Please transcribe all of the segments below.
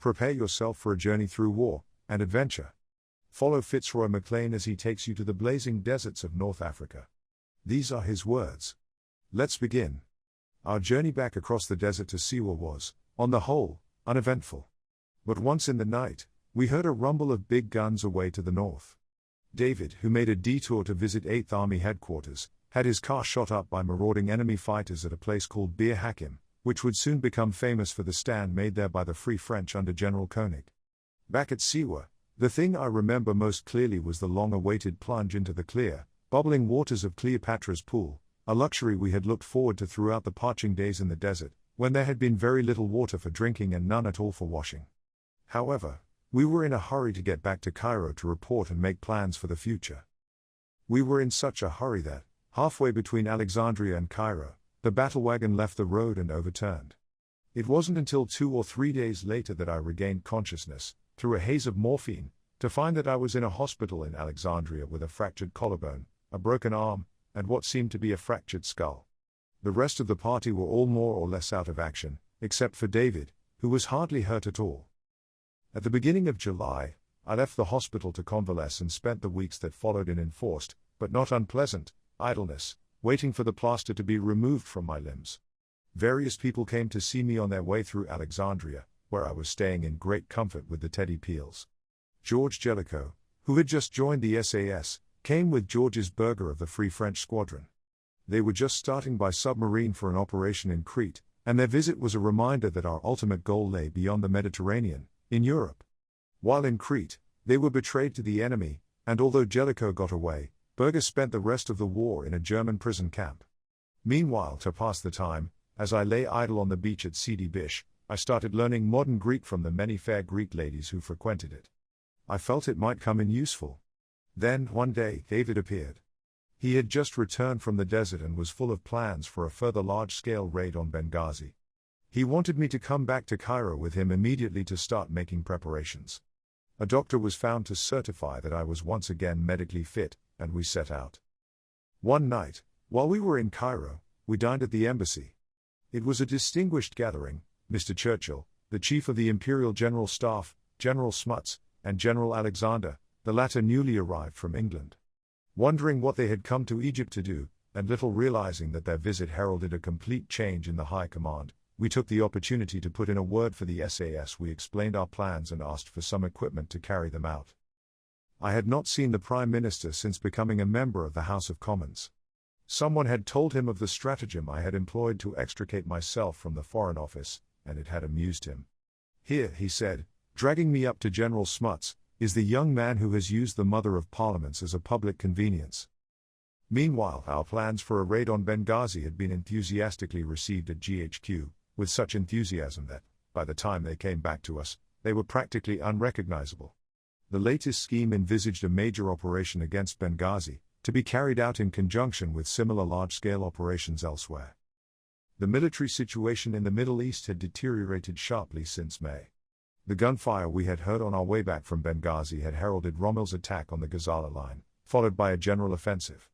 Prepare yourself for a journey through war and adventure. Follow Fitzroy Maclean as he takes you to the blazing deserts of North Africa. These are his words. Let's begin. Our journey back across the desert to Siwa was, on the whole, uneventful. But once in the night, we heard a rumble of big guns away to the north. David, who made a detour to visit 8th Army headquarters, had his car shot up by marauding enemy fighters at a place called Bir Hakim, which would soon become famous for the stand made there by the Free French under General Koenig. Back at Siwa, the thing I remember most clearly was the long-awaited plunge into the clear, bubbling waters of Cleopatra's Pool, a luxury we had looked forward to throughout the parching days in the desert, when there had been very little water for drinking and none at all for washing. However, we were in a hurry to get back to Cairo to report and make plans for the future. We were in such a hurry that, halfway between Alexandria and Cairo, the battle wagon left the road and overturned. It wasn't until 2 or 3 days later that I regained consciousness, through a haze of morphine, to find that I was in a hospital in Alexandria with a fractured collarbone, a broken arm, and what seemed to be a fractured skull. The rest of the party were all more or less out of action, except for David, who was hardly hurt at all. At the beginning of July, I left the hospital to convalesce and spent the weeks that followed in enforced, but not unpleasant, idleness, waiting for the plaster to be removed from my limbs. Various people came to see me on their way through Alexandria, where I was staying in great comfort with the Teddy Peels. George Jellicoe, who had just joined the SAS, came with Georges Berger of the Free French Squadron. They were just starting by submarine for an operation in Crete, and their visit was a reminder that our ultimate goal lay beyond the Mediterranean, in Europe. While in Crete, they were betrayed to the enemy, and although Jellicoe got away, Berger spent the rest of the war in a German prison camp. Meanwhile, to pass the time, as I lay idle on the beach at Sidi Bish, I started learning modern Greek from the many fair Greek ladies who frequented it. I felt it might come in useful. Then, one day, David appeared. He had just returned from the desert and was full of plans for a further large-scale raid on Benghazi. He wanted me to come back to Cairo with him immediately to start making preparations. A doctor was found to certify that I was once again medically fit, and we set out. One night, while we were in Cairo, we dined at the embassy. It was a distinguished gathering. Mr. Churchill, the Chief of the Imperial General Staff, General Smuts, and General Alexander, the latter newly arrived from England. Wondering what they had come to Egypt to do, and little realizing that their visit heralded a complete change in the High Command, we took the opportunity to put in a word for the SAS. We explained our plans and asked for some equipment to carry them out. I had not seen the Prime Minister since becoming a member of the House of Commons. Someone had told him of the stratagem I had employed to extricate myself from the Foreign Office, and it had amused him. "Here," he said, dragging me up to General Smuts, "is the young man who has used the Mother of Parliaments as a public convenience." Meanwhile, our plans for a raid on Benghazi had been enthusiastically received at GHQ, with such enthusiasm that, by the time they came back to us, they were practically unrecognizable. The latest scheme envisaged a major operation against Benghazi, to be carried out in conjunction with similar large-scale operations elsewhere. The military situation in the Middle East had deteriorated sharply since May. The gunfire we had heard on our way back from Benghazi had heralded Rommel's attack on the Gazala line, followed by a general offensive.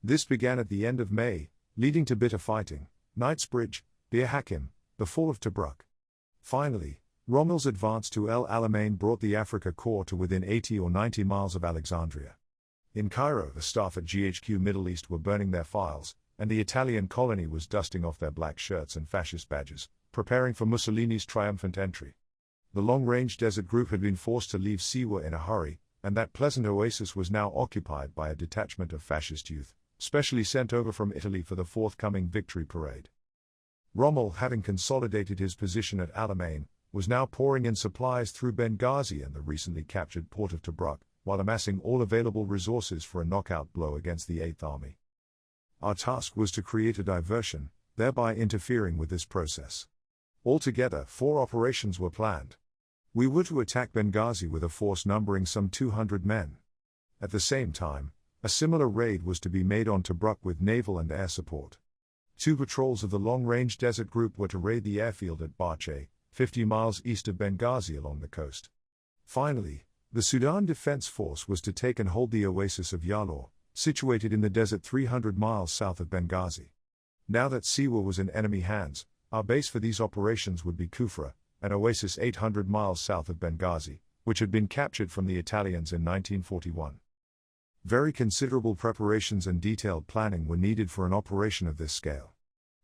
This began at the end of May, leading to bitter fighting, Knightsbridge, Bir Hakim, the fall of Tobruk. Finally, Rommel's advance to El Alamein brought the Afrika Korps to within 80 or 90 miles of Alexandria. In Cairo, the staff at GHQ Middle East were burning their files, and the Italian colony was dusting off their black shirts and fascist badges, preparing for Mussolini's triumphant entry. The long-range desert group had been forced to leave Siwa in a hurry, and that pleasant oasis was now occupied by a detachment of fascist youth, specially sent over from Italy for the forthcoming victory parade. Rommel, having consolidated his position at Alamein, was now pouring in supplies through Benghazi and the recently captured port of Tobruk, while amassing all available resources for a knockout blow against the 8th Army. Our task was to create a diversion, thereby interfering with this process. Altogether, 4 operations were planned. We were to attack Benghazi with a force numbering some 200 men. At the same time, a similar raid was to be made on Tobruk with naval and air support. 2 patrols of the long-range desert group were to raid the airfield at Bache, 50 miles east of Benghazi along the coast. Finally, the Sudan Defense Force was to take and hold the oasis of Yalor, situated in the desert 300 miles south of Benghazi. Now that Siwa was in enemy hands, our base for these operations would be Kufra, an oasis 800 miles south of Benghazi, which had been captured from the Italians in 1941. Very considerable preparations and detailed planning were needed for an operation of this scale.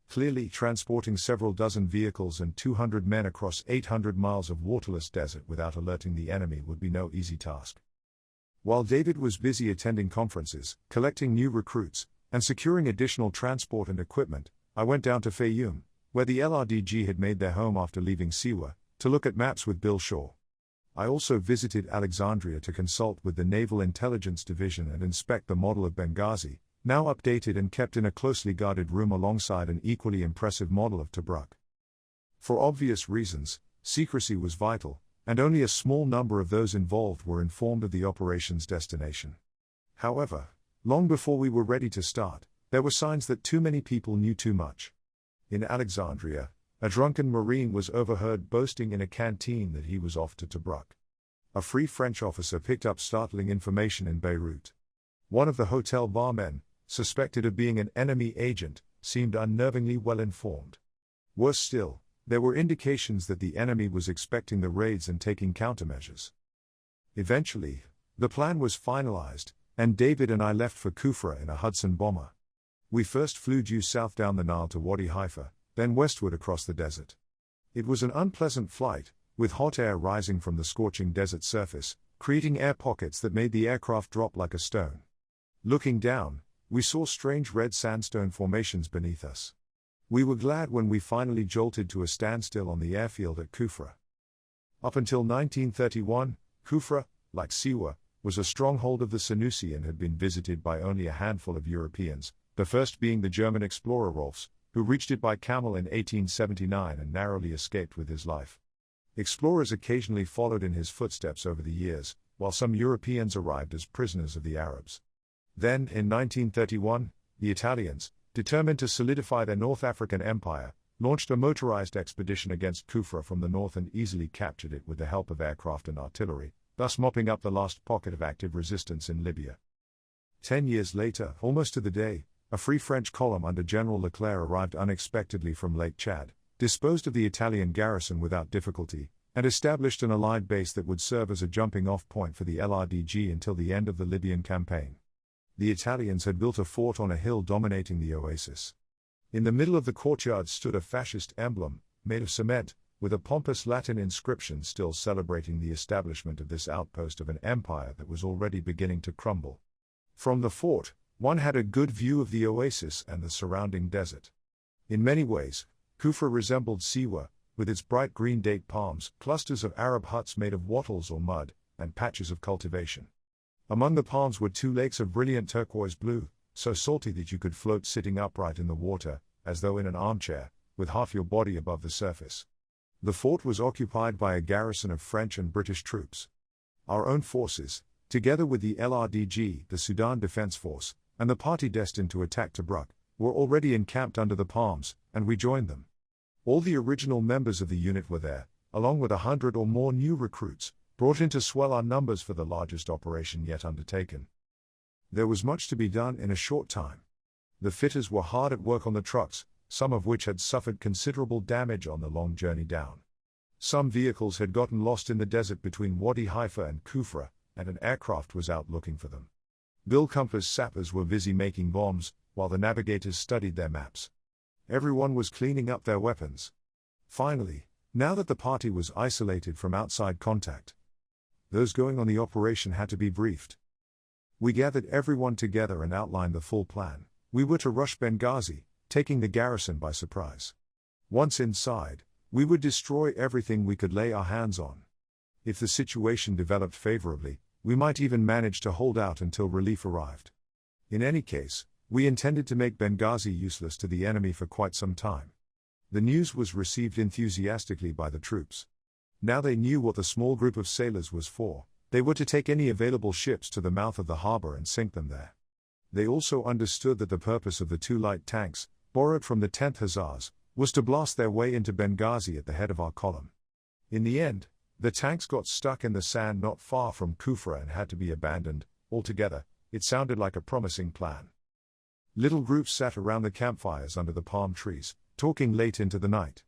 Clearly, transporting several dozen vehicles and 200 men across 800 miles of waterless desert without alerting the enemy would be no easy task. While David was busy attending conferences, collecting new recruits, and securing additional transport and equipment, I went down to Fayoum, where the LRDG had made their home after leaving Siwa, to look at maps with Bill Shaw. I also visited Alexandria to consult with the Naval Intelligence Division and inspect the model of Benghazi, now updated and kept in a closely guarded room alongside an equally impressive model of Tobruk. For obvious reasons, secrecy was vital, and only a small number of those involved were informed of the operation's destination. However, long before we were ready to start, there were signs that too many people knew too much. In Alexandria, a drunken Marine was overheard boasting in a canteen that he was off to Tobruk. A Free French officer picked up startling information in Beirut. One of the hotel barmen, suspected of being an enemy agent, seemed unnervingly well informed. Worse still, there were indications that the enemy was expecting the raids and taking countermeasures. Eventually, the plan was finalized, and David and I left for Kufra in a Hudson bomber. We first flew due south down the Nile to Wadi Haifa, then westward across the desert. It was an unpleasant flight, with hot air rising from the scorching desert surface, creating air pockets that made the aircraft drop like a stone. Looking down, we saw strange red sandstone formations beneath us. We were glad when we finally jolted to a standstill on the airfield at Kufra. Up until 1931, Kufra, like Siwa, was a stronghold of the Senussi and had been visited by only a handful of Europeans, the first being the German explorer Rolfs, who reached it by camel in 1879 and narrowly escaped with his life. Explorers occasionally followed in his footsteps over the years, while some Europeans arrived as prisoners of the Arabs. Then, in 1931, the Italians, determined to solidify their North African empire, launched a motorized expedition against Kufra from the north and easily captured it with the help of aircraft and artillery, thus mopping up the last pocket of active resistance in Libya. 10 years later, almost to the day, a Free French column under General Leclerc arrived unexpectedly from Lake Chad, disposed of the Italian garrison without difficulty, and established an Allied base that would serve as a jumping-off point for the LRDG until the end of the Libyan campaign. The Italians had built a fort on a hill dominating the oasis. In the middle of the courtyard stood a fascist emblem, made of cement, with a pompous Latin inscription still celebrating the establishment of this outpost of an empire that was already beginning to crumble. From the fort, one had a good view of the oasis and the surrounding desert. In many ways, Kufra resembled Siwa, with its bright green date palms, clusters of Arab huts made of wattles or mud, and patches of cultivation. Among the palms were 2 lakes of brilliant turquoise blue, so salty that you could float sitting upright in the water, as though in an armchair, with half your body above the surface. The fort was occupied by a garrison of French and British troops. Our own forces, together with the LRDG, the Sudan Defense Force, and the party destined to attack Tobruk, were already encamped under the palms, and we joined them. All the original members of the unit were there, along with 100 or more new recruits, brought in to swell our numbers for the largest operation yet undertaken. There was much to be done in a short time. The fitters were hard at work on the trucks, some of which had suffered considerable damage on the long journey down. Some vehicles had gotten lost in the desert between Wadi Haifa and Kufra, and an aircraft was out looking for them. Bill Compass sappers were busy making bombs, while the navigators studied their maps. Everyone was cleaning up their weapons. Finally, now that the party was isolated from outside contact, those going on the operation had to be briefed. We gathered everyone together and outlined the full plan. We were to rush Benghazi, taking the garrison by surprise. Once inside, we would destroy everything we could lay our hands on. If the situation developed favorably, we might even manage to hold out until relief arrived. In any case, we intended to make Benghazi useless to the enemy for quite some time. The news was received enthusiastically by the troops. Now they knew what the small group of sailors was for. They were to take any available ships to the mouth of the harbor and sink them there. They also understood that the purpose of the 2 light tanks, borrowed from the 10th Hussars, was to blast their way into Benghazi at the head of our column. In the end, the tanks got stuck in the sand not far from Kufra and had to be abandoned. Altogether, it sounded like a promising plan. Little groups sat around the campfires under the palm trees, talking late into the night.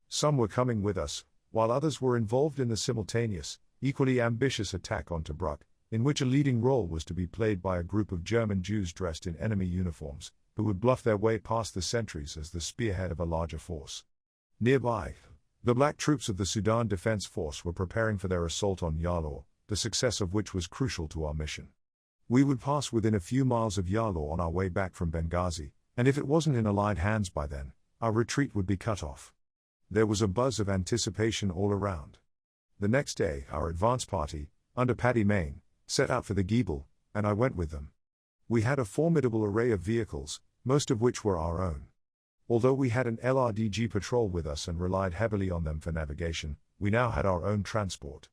Some were coming with us, while others were involved in the simultaneous, equally ambitious attack on Tobruk, in which a leading role was to be played by a group of German Jews dressed in enemy uniforms, who would bluff their way past the sentries as the spearhead of a larger force. Nearby, the black troops of the Sudan Defense Force were preparing for their assault on Yalor, the success of which was crucial to our mission. We would pass within a few miles of Yalor on our way back from Benghazi, and if it wasn't in Allied hands by then, our retreat would be cut off. There was a buzz of anticipation all around. The next day, our advance party, under Paddy Mayne, set out for the Giebel, and I went with them. We had a formidable array of vehicles, most of which were our own. Although we had an LRDG patrol with us and relied heavily on them for navigation, we now had our own transport.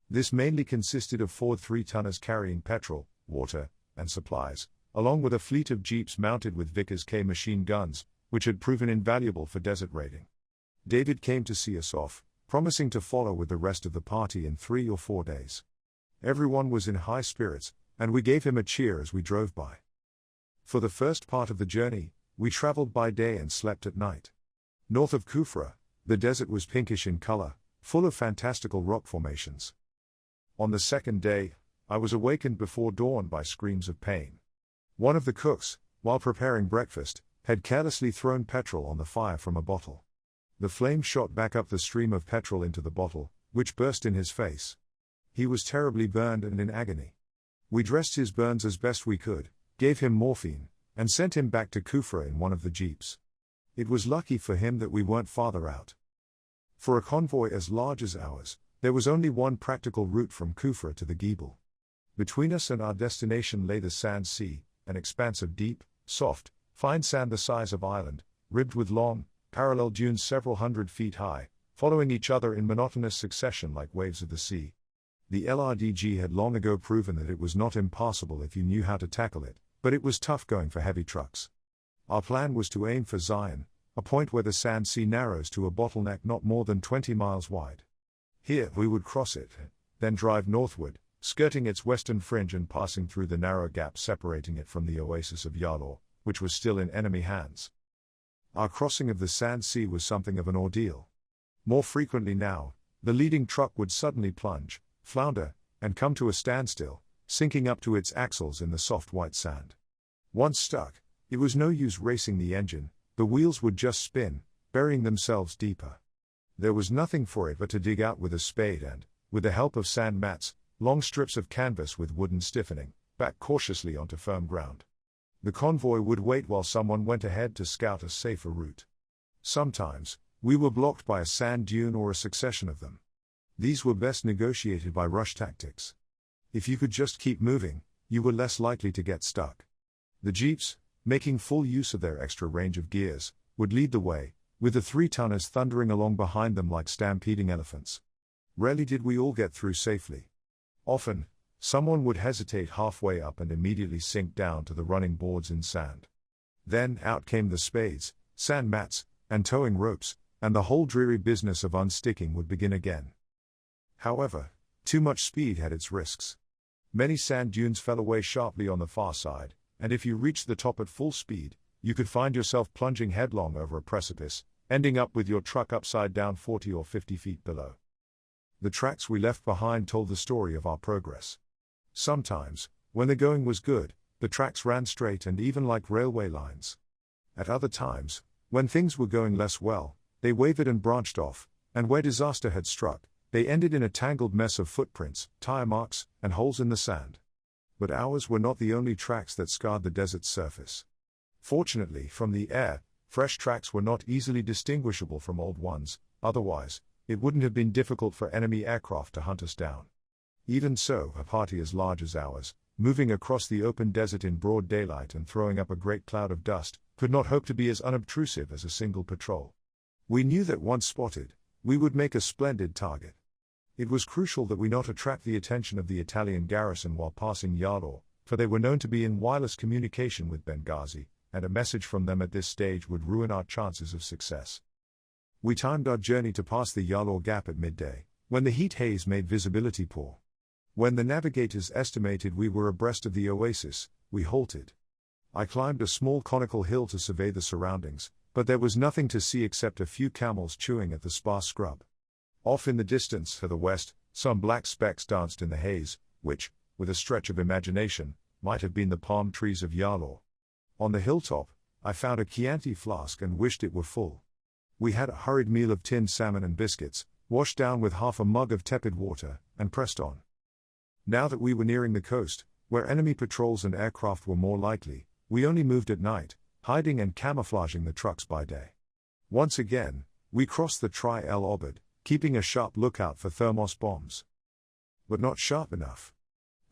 This mainly consisted of Ford 3-tonners carrying petrol, water, and supplies, along with a fleet of jeeps mounted with Vickers K machine guns, which had proven invaluable for desert raiding. David came to see us off, promising to follow with the rest of the party in 3 or 4 days. Everyone was in high spirits, and we gave him a cheer as we drove by. For the first part of the journey, we traveled by day and slept at night. North of Kufra, the desert was pinkish in color, full of fantastical rock formations. On the second day, I was awakened before dawn by screams of pain. One of the cooks, while preparing breakfast, had carelessly thrown petrol on the fire from a bottle. The flame shot back up the stream of petrol into the bottle, which burst in his face. He was terribly burned and in agony. We dressed his burns as best we could, gave him morphine, and sent him back to Kufra in one of the jeeps. It was lucky for him that we weren't farther out. For a convoy as large as ours, there was only one practical route from Kufra to the Giebel. Between us and our destination lay the sand sea, an expanse of deep, soft, fine sand the size of Ireland, ribbed with long, parallel dunes several hundred feet high, following each other in monotonous succession like waves of the sea. The LRDG had long ago proven that it was not impassable if you knew how to tackle it, but it was tough going for heavy trucks. Our plan was to aim for Zion, a point where the sand sea narrows to a bottleneck not more than 20 miles wide. Here we would cross it, then drive northward, skirting its western fringe and passing through the narrow gap separating it from the oasis of Yalor, which was still in enemy hands. Our crossing of the sand sea was something of an ordeal. More frequently now, the leading truck would suddenly plunge, flounder, and come to a standstill, sinking up to its axles in the soft white sand. Once stuck, it was no use racing the engine, the wheels would just spin, burying themselves deeper. There was nothing for it but to dig out with a spade and, with the help of sand mats, long strips of canvas with wooden stiffening, back cautiously onto firm ground. The convoy would wait while someone went ahead to scout a safer route. Sometimes, we were blocked by a sand dune or a succession of them. These were best negotiated by rush tactics. If you could just keep moving, you were less likely to get stuck. The jeeps, making full use of their extra range of gears, would lead the way, with the 3-tonners thundering along behind them like stampeding elephants. Rarely did we all get through safely. Often, someone would hesitate halfway up and immediately sink down to the running boards in sand. Then out came the spades, sand mats, and towing ropes, and the whole dreary business of unsticking would begin again. However, too much speed had its risks. Many sand dunes fell away sharply on the far side, and if you reached the top at full speed, you could find yourself plunging headlong over a precipice, ending up with your truck upside down 40 or 50 feet below. The tracks we left behind told the story of our progress. Sometimes, when the going was good, the tracks ran straight and even like railway lines. At other times, when things were going less well, they wavered and branched off, and where disaster had struck, they ended in a tangled mess of footprints, tire marks, and holes in the sand. But ours were not the only tracks that scarred the desert's surface. Fortunately, from the air, fresh tracks were not easily distinguishable from old ones, otherwise, it wouldn't have been difficult for enemy aircraft to hunt us down. Even so, a party as large as ours, moving across the open desert in broad daylight and throwing up a great cloud of dust, could not hope to be as unobtrusive as a single patrol. We knew that once spotted, we would make a splendid target. It was crucial that we not attract the attention of the Italian garrison while passing Yalor, for they were known to be in wireless communication with Benghazi, and a message from them at this stage would ruin our chances of success. We timed our journey to pass the Yalor Gap at midday, when the heat haze made visibility poor. When the navigators estimated we were abreast of the oasis, we halted. I climbed a small conical hill to survey the surroundings, but there was nothing to see except a few camels chewing at the sparse scrub. Off in the distance, to the west, some black specks danced in the haze, which, with a stretch of imagination, might have been the palm trees of Yalor. On the hilltop, I found a Chianti flask and wished it were full. We had a hurried meal of tinned salmon and biscuits, washed down with half a mug of tepid water, and pressed on. Now that we were nearing the coast, where enemy patrols and aircraft were more likely, we only moved at night, hiding and camouflaging the trucks by day. Once again, we crossed the Tri El Obed, keeping a sharp lookout for thermos bombs. But not sharp enough.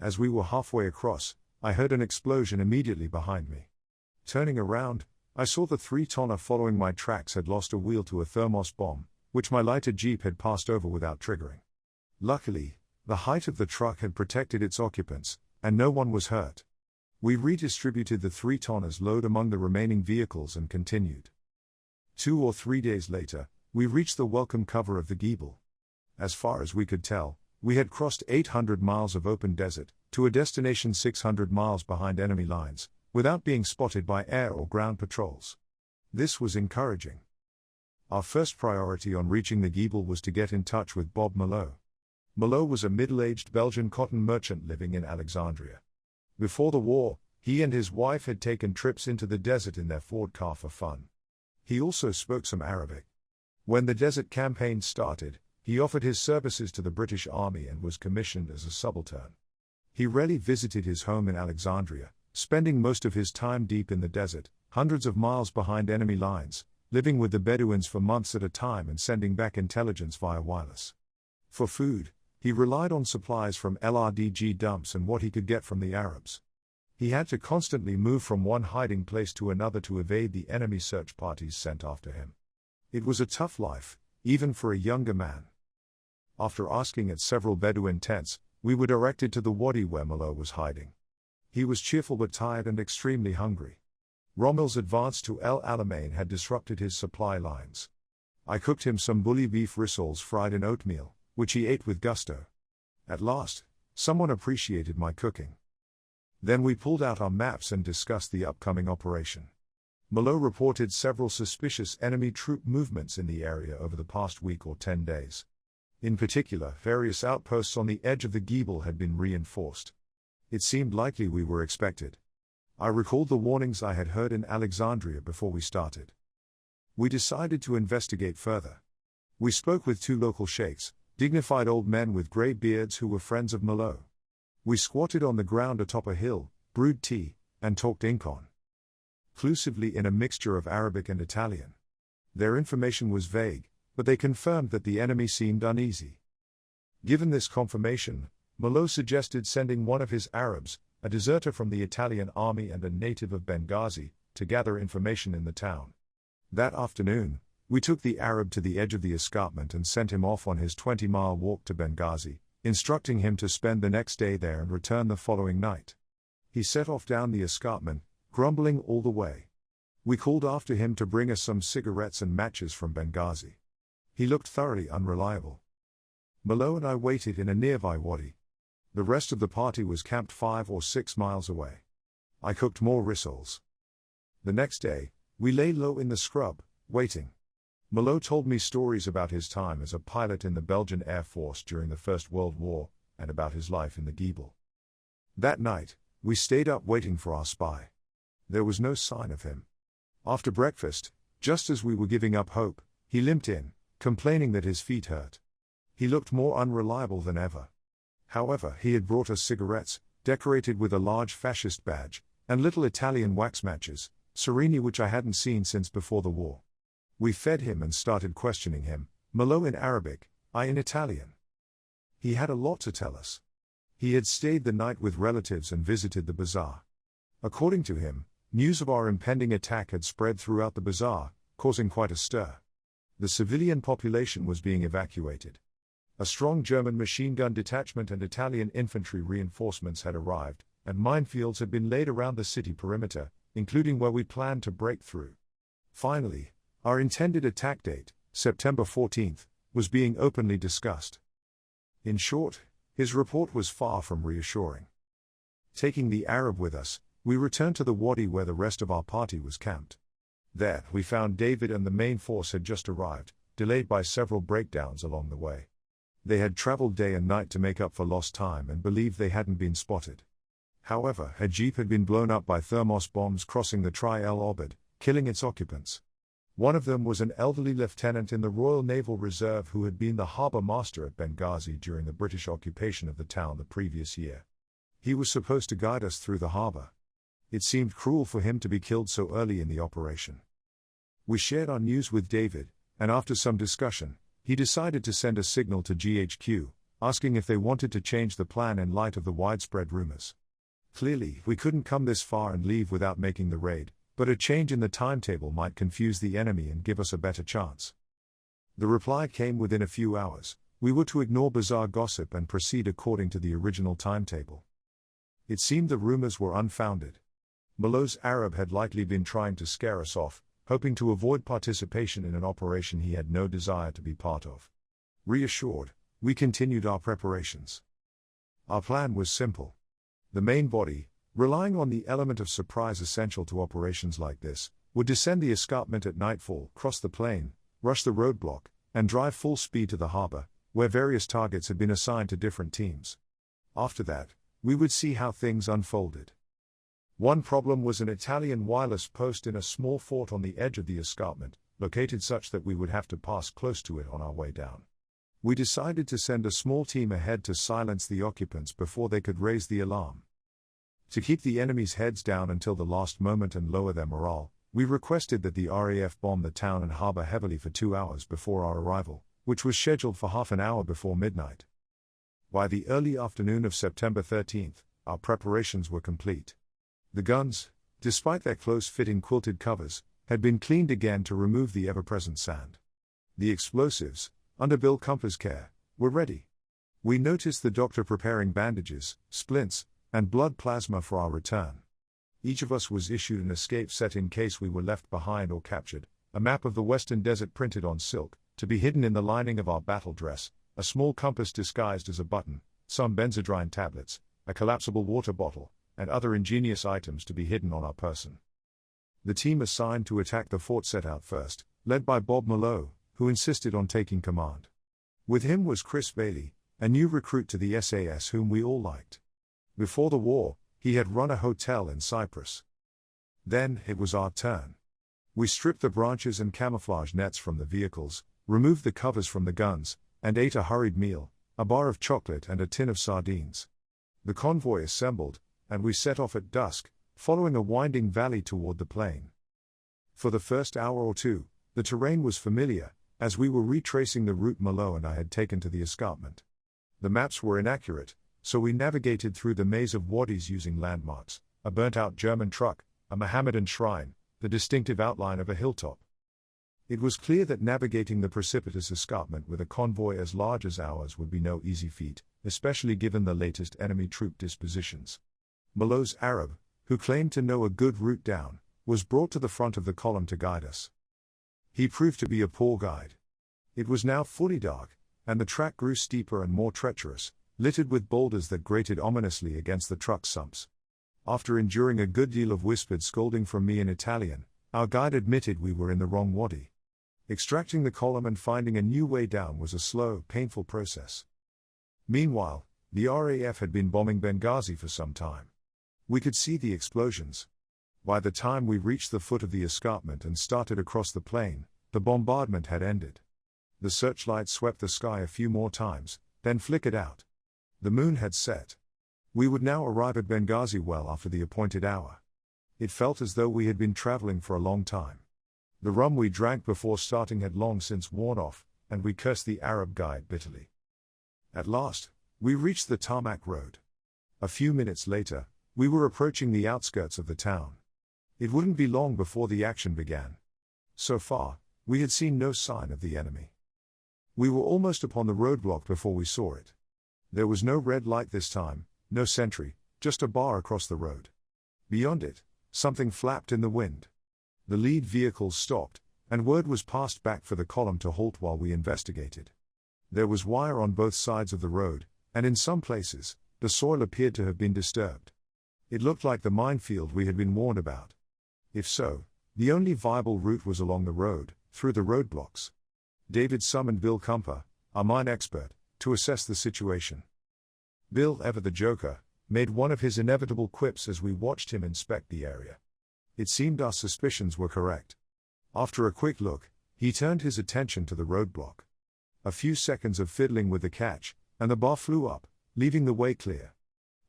As we were halfway across, I heard an explosion immediately behind me. Turning around, I saw the 3-tonner following my tracks had lost a wheel to a thermos bomb, which my lighted Jeep had passed over without triggering. Luckily, the height of the truck had protected its occupants, and no one was hurt. We redistributed the 3-tonner's load among the remaining vehicles and continued. 2 or 3 days later, we reached the welcome cover of the Giebel. As far as we could tell, we had crossed 800 miles of open desert, to a destination 600 miles behind enemy lines, without being spotted by air or ground patrols. This was encouraging. Our first priority on reaching the Giebel was to get in touch with Bob Malot. Malot was a middle-aged Belgian cotton merchant living in Alexandria. Before the war, he and his wife had taken trips into the desert in their Ford car for fun. He also spoke some Arabic. When the desert campaign started, he offered his services to the British Army and was commissioned as a subaltern. He rarely visited his home in Alexandria, spending most of his time deep in the desert, hundreds of miles behind enemy lines, living with the Bedouins for months at a time and sending back intelligence via wireless. For food, he relied on supplies from LRDG dumps and what he could get from the Arabs. He had to constantly move from one hiding place to another to evade the enemy search parties sent after him. It was a tough life, even for a younger man. After asking at several Bedouin tents, we were directed to the wadi where Malot was hiding. He was cheerful but tired and extremely hungry. Rommel's advance to El Alamein had disrupted his supply lines. I cooked him some bully beef rissoles fried in oatmeal, which he ate with gusto. At last, someone appreciated my cooking. Then we pulled out our maps and discussed the upcoming operation. Malot reported several suspicious enemy troop movements in the area over the past week or 10 days. In particular, various outposts on the edge of the Giebel had been reinforced. It seemed likely we were expected. I recalled the warnings I had heard in Alexandria before we started. We decided to investigate further. We spoke with 2 local sheikhs, dignified old men with grey beards who were friends of Malot. We squatted on the ground atop a hill, brewed tea, and talked Incon. Exclusively in a mixture of Arabic and Italian. Their information was vague, but they confirmed that the enemy seemed uneasy. Given this confirmation, Malot suggested sending one of his Arabs, a deserter from the Italian army and a native of Benghazi, to gather information in the town. That afternoon, we took the Arab to the edge of the escarpment and sent him off on his 20-mile walk to Benghazi, instructing him to spend the next day there and return the following night. He set off down the escarpment, grumbling all the way. We called after him to bring us some cigarettes and matches from Benghazi. He looked thoroughly unreliable. Malot and I waited in a nearby wadi. The rest of the party was camped 5 or 6 miles away. I cooked more rissoles. The next day, we lay low in the scrub, waiting. Malot told me stories about his time as a pilot in the Belgian Air Force during the First World War, and about his life in the Giebel. That night, we stayed up waiting for our spy. There was no sign of him. After breakfast, just as we were giving up hope, he limped in, complaining that his feet hurt. He looked more unreliable than ever. However, he had brought us cigarettes, decorated with a large fascist badge, and little Italian wax matches, Serini which I hadn't seen since before the war. We fed him and started questioning him, Malot in Arabic, I in Italian. He had a lot to tell us. He had stayed the night with relatives and visited the bazaar. According to him, news of our impending attack had spread throughout the bazaar, causing quite a stir. The civilian population was being evacuated. A strong German machine gun detachment and Italian infantry reinforcements had arrived, and minefields had been laid around the city perimeter, including where we planned to break through. Finally, our intended attack date, September 14th, was being openly discussed. In short, his report was far from reassuring. Taking the Arab with us, we returned to the wadi where the rest of our party was camped. There, we found David and the main force had just arrived, delayed by several breakdowns along the way. They had traveled day and night to make up for lost time and believed they hadn't been spotted. However, a jeep had been blown up by thermos bombs crossing the Tri-El Obed, killing its occupants. One of them was an elderly lieutenant in the Royal Naval Reserve who had been the harbour master at Benghazi during the British occupation of the town the previous year. He was supposed to guide us through the harbour. It seemed cruel for him to be killed so early in the operation. We shared our news with David, and after some discussion, he decided to send a signal to GHQ, asking if they wanted to change the plan in light of the widespread rumors. Clearly, we couldn't come this far and leave without making the raid, but a change in the timetable might confuse the enemy and give us a better chance. The reply came within a few hours. We were to ignore bizarre gossip and proceed according to the original timetable. It seemed the rumors were unfounded. Mullah's Arab had likely been trying to scare us off, hoping to avoid participation in an operation he had no desire to be part of. Reassured, we continued our preparations. Our plan was simple. The main body, relying on the element of surprise essential to operations like this, would descend the escarpment at nightfall, cross the plain, rush the roadblock, and drive full speed to the harbour, where various targets had been assigned to different teams. After that, we would see how things unfolded. One problem was an Italian wireless post in a small fort on the edge of the escarpment, located such that we would have to pass close to it on our way down. We decided to send a small team ahead to silence the occupants before they could raise the alarm. To keep the enemy's heads down until the last moment and lower their morale, we requested that the RAF bomb the town and harbour heavily for 2 hours before our arrival, which was scheduled for half an hour before midnight. By the early afternoon of September 13th, our preparations were complete. The guns, despite their close-fitting quilted covers, had been cleaned again to remove the ever-present sand. The explosives, under Bill Cumper's care, were ready. We noticed the doctor preparing bandages, splints, and blood plasma for our return. Each of us was issued an escape set in case we were left behind or captured, a map of the Western Desert printed on silk, to be hidden in the lining of our battle dress, a small compass disguised as a button, some benzodrine tablets, a collapsible water bottle, and other ingenious items to be hidden on our person. The team assigned to attack the fort set out first, led by Bob Mallow, who insisted on taking command. With him was Chris Bailey, a new recruit to the SAS whom we all liked. Before the war, he had run a hotel in Cyprus. Then, it was our turn. We stripped the branches and camouflage nets from the vehicles, removed the covers from the guns, and ate a hurried meal, a bar of chocolate and a tin of sardines. The convoy assembled, and we set off at dusk, following a winding valley toward the plain. For the first hour or two, the terrain was familiar, as we were retracing the route Mallow and I had taken to the escarpment. The maps were inaccurate, so we navigated through the maze of wadis using landmarks, a burnt-out German truck, a Mohammedan shrine, the distinctive outline of a hilltop. It was clear that navigating the precipitous escarpment with a convoy as large as ours would be no easy feat, especially given the latest enemy troop dispositions. Mullah's Arab, who claimed to know a good route down, was brought to the front of the column to guide us. He proved to be a poor guide. It was now fully dark, and the track grew steeper and more treacherous, littered with boulders that grated ominously against the truck's sumps. After enduring a good deal of whispered scolding from me in Italian, our guide admitted we were in the wrong wadi. Extracting the column and finding a new way down was a slow, painful process. Meanwhile, the RAF had been bombing Benghazi for some time. We could see the explosions. By the time we reached the foot of the escarpment and started across the plain, the bombardment had ended. The searchlight swept the sky a few more times, then flickered out. The moon had set. We would now arrive at Benghazi well after the appointed hour. It felt as though we had been traveling for a long time. The rum we drank before starting had long since worn off, and we cursed the Arab guide bitterly. At last, we reached the tarmac road. A few minutes later, we were approaching the outskirts of the town. It wouldn't be long before the action began. So far, we had seen no sign of the enemy. We were almost upon the roadblock before we saw it. There was no red light this time, no sentry, just a bar across the road. Beyond it, something flapped in the wind. The lead vehicles stopped, and word was passed back for the column to halt while we investigated. There was wire on both sides of the road, and in some places, the soil appeared to have been disturbed. It looked like the minefield we had been warned about. If so, the only viable route was along the road, through the roadblocks. David summoned Bill Kumper, our mine expert, to assess the situation. Bill, ever the joker, made one of his inevitable quips as we watched him inspect the area. It seemed our suspicions were correct. After a quick look, he turned his attention to the roadblock. A few seconds of fiddling with the catch, and the bar flew up, leaving the way clear.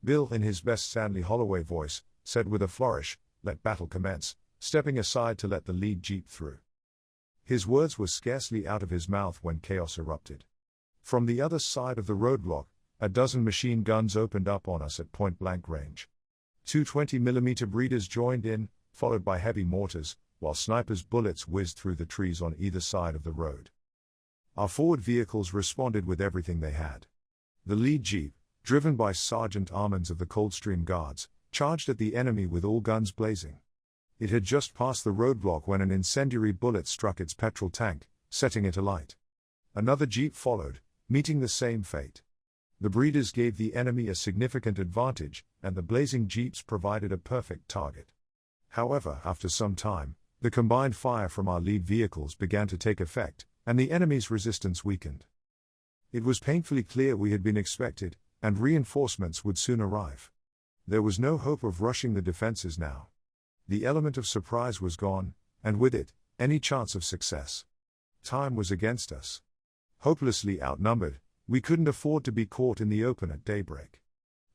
Bill, in his best Stanley Holloway voice, said with a flourish, "Let battle commence," stepping aside to let the lead jeep through. His words were scarcely out of his mouth when chaos erupted. From the other side of the roadblock, a dozen machine guns opened up on us at point-blank range. Two 20mm breeders joined in, followed by heavy mortars, while snipers' bullets whizzed through the trees on either side of the road. Our forward vehicles responded with everything they had. The lead jeep, driven by Sergeant Armands of the Coldstream Guards, charged at the enemy with all guns blazing. It had just passed the roadblock when an incendiary bullet struck its petrol tank, setting it alight. Another jeep followed, meeting the same fate. The breeders gave the enemy a significant advantage, and the blazing jeeps provided a perfect target. However, after some time, the combined fire from our lead vehicles began to take effect, and the enemy's resistance weakened. It was painfully clear we had been expected, and reinforcements would soon arrive. There was no hope of rushing the defenses now. The element of surprise was gone, and with it, any chance of success. Time was against us. Hopelessly outnumbered, we couldn't afford to be caught in the open at daybreak.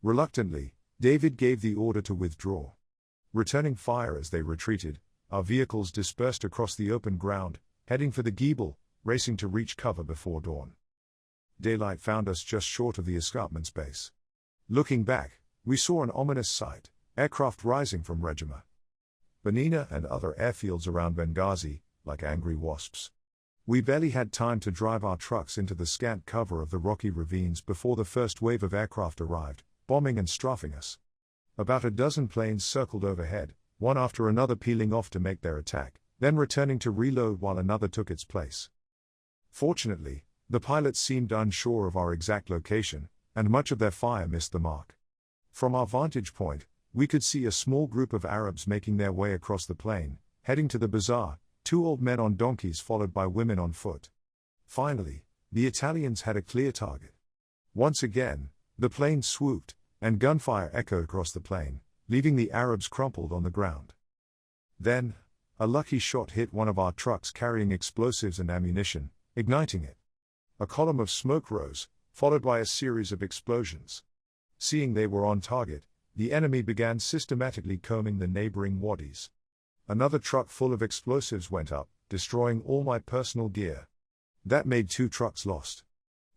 Reluctantly, David gave the order to withdraw. Returning fire as they retreated, our vehicles dispersed across the open ground, heading for the Giebel, racing to reach cover before dawn. Daylight found us just short of the escarpment base. Looking back, we saw an ominous sight: aircraft rising from Regima, Benina and other airfields around Benghazi, like angry wasps. We barely had time to drive our trucks into the scant cover of the rocky ravines before the first wave of aircraft arrived, bombing and strafing us. About a dozen planes circled overhead, one after another peeling off to make their attack, then returning to reload while another took its place. Fortunately, the pilots seemed unsure of our exact location, and much of their fire missed the mark. From our vantage point, we could see a small group of Arabs making their way across the plain, heading to the bazaar, two old men on donkeys followed by women on foot. Finally, the Italians had a clear target. Once again, the plane swooped, and gunfire echoed across the plain, leaving the Arabs crumpled on the ground. Then, a lucky shot hit one of our trucks carrying explosives and ammunition, igniting it. A column of smoke rose, followed by a series of explosions. Seeing they were on target, the enemy began systematically combing the neighboring wadis. Another truck full of explosives went up, destroying all my personal gear. That made 2 trucks lost.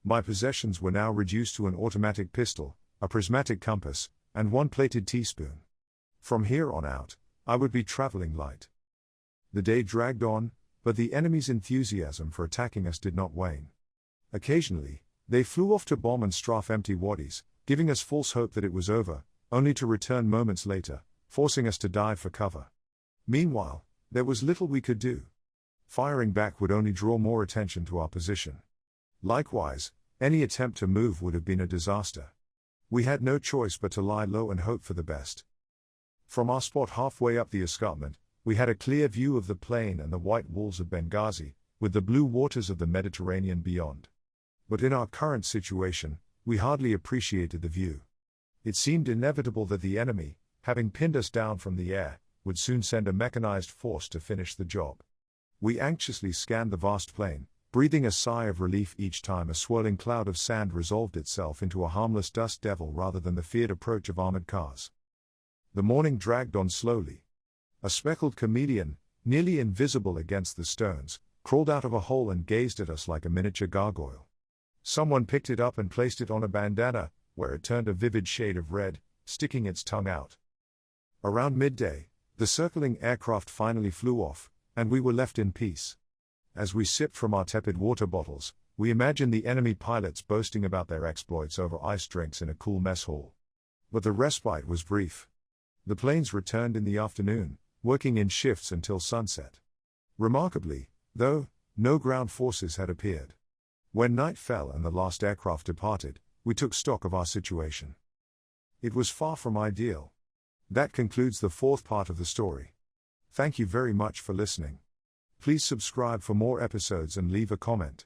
My possessions were now reduced to an automatic pistol, a prismatic compass, and 1 plated teaspoon. From here on out, I would be traveling light. The day dragged on, but the enemy's enthusiasm for attacking us did not wane. Occasionally, they flew off to bomb and strafe empty wadis, giving us false hope that it was over, only to return moments later, forcing us to dive for cover. Meanwhile, there was little we could do. Firing back would only draw more attention to our position. Likewise, any attempt to move would have been a disaster. We had no choice but to lie low and hope for the best. From our spot halfway up the escarpment, we had a clear view of the plain and the white walls of Benghazi, with the blue waters of the Mediterranean beyond. But in our current situation, we hardly appreciated the view. It seemed inevitable that the enemy, having pinned us down from the air, would soon send a mechanized force to finish the job. We anxiously scanned the vast plain, breathing a sigh of relief each time a swirling cloud of sand resolved itself into a harmless dust devil rather than the feared approach of armored cars. The morning dragged on slowly. A speckled chameleon, nearly invisible against the stones, crawled out of a hole and gazed at us like a miniature gargoyle. Someone picked it up and placed it on a bandana, where it turned a vivid shade of red, sticking its tongue out. Around midday, the circling aircraft finally flew off, and we were left in peace. As we sipped from our tepid water bottles, we imagined the enemy pilots boasting about their exploits over ice drinks in a cool mess hall. But the respite was brief. The planes returned in the afternoon, working in shifts until sunset. Remarkably, though, no ground forces had appeared. When night fell and the last aircraft departed, we took stock of our situation. It was far from ideal. That concludes the 4th part of the story. Thank you very much for listening. Please subscribe for more episodes and leave a comment.